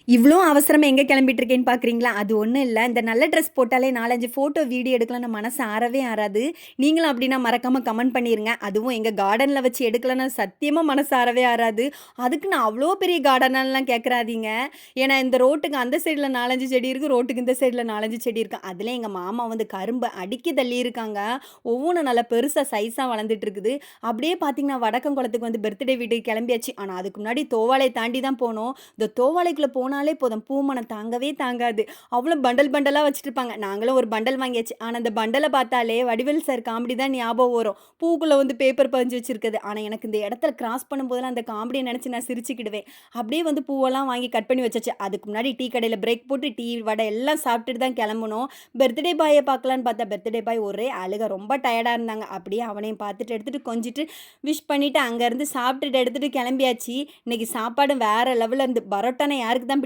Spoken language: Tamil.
இவ்ளோ அவசரமா எங்க கிளம்பிட்டு இருக்கேன்னு பார்க்குறீங்களா? அது ஒண்ணும் இல்ல. இந்த நல்ல ட்ரெஸ் போட்டாலே 4, 5 ஃபோட்டோ, வீடியோ எடுக்கலாம்னு மனசு ஆறவே ஆறாது. நீங்களும் அப்டின்னா மறக்காம கமெண்ட் பண்ணிருங்க. அதுவும் எங்க கார்டன்ல வச்சு எடுக்கலன்னா சத்தியமா மனசு ஆறவே ஆறாது. அதுக்குன்னு அவ்ளோ பெரிய கார்டனாலாம் கேட்கறாதீங்க. ஏன்னா இந்த ரோட்டுக்கு அந்த சைடுல 4, 5 செடி இருக்கு. ரோட்டுக்கு இந்த சைடுல 4, 5 செடி இருக்கு. அதுலயும் எங்க மாமா வந்து கரும்ப அடுக்கி தள்ளியிருக்காங்க. ஒவ்வொன்னும் நல்லா பெருசா சைஸா வளர்ந்துட்டு இருக்குது. அப்டியே பார்த்தீங்கன்னா, வடக்கங்குளத்துக்கு வந்து பர்த்டே வீட்டுக்கு கிளம்பியாச்சு. ஆனா அதுக்கு முன்னாடி தோவாளைய தாண்டி தான் போனோம். இந்த தோவாளைக்குள்ள போனாலே போதும், பூ மணம் தாங்கவே தாங்காது. அவ்ளோ பண்டல் பண்டலா வச்சிருப்பாங்க. நாங்களும் ஒரு பண்டல் வாங்கியாச்சு. ஆனா அந்த பண்டல பார்த்தாலே வடிவேல் சார் காமெடி தான் ஞாபகம் வரும். பூக்குள்ள வந்து பேப்பர் பதிஞ்சு வச்சிருக்குது. ஆனா எனக்கு இந்த இடத்துல கிராஸ் பண்ணும்போதெல்லாம் அந்த காமெடிய நெனச்சு நான் சிரிச்சுக்கிடுவேன். அப்படியே வந்து பூவெல்லாம் வாங்கி கட் பண்ணி வச்சாச்சு. அதுக்கு முன்னாடி டீ கடையில பிரேக் போட்டு டீ, வடை எல்லாம் சாப்பிட்டுட்டு தான் கெளம்புனோம். பர்த்டே பாய பார்க்கலான்னு பார்த்தா, பர்த்டே பாய் ஒரே அழுக. ரொம்ப டயர்டா இருந்தாங்க. அப்படியே அவனையும் பார்த்துட்டு எடுத்துட்டு கொஞ்சிட்டு விஷ் பண்ணிட்டு அங்கருந்து சாப்பிட்டுட்டு எடுத்துட்டு கெளம்பியாச்சு. இன்னைக்கு சாப்பாடு வேற லெவல்ல இருந்து. பரோட்டானா யாருக்கு தான்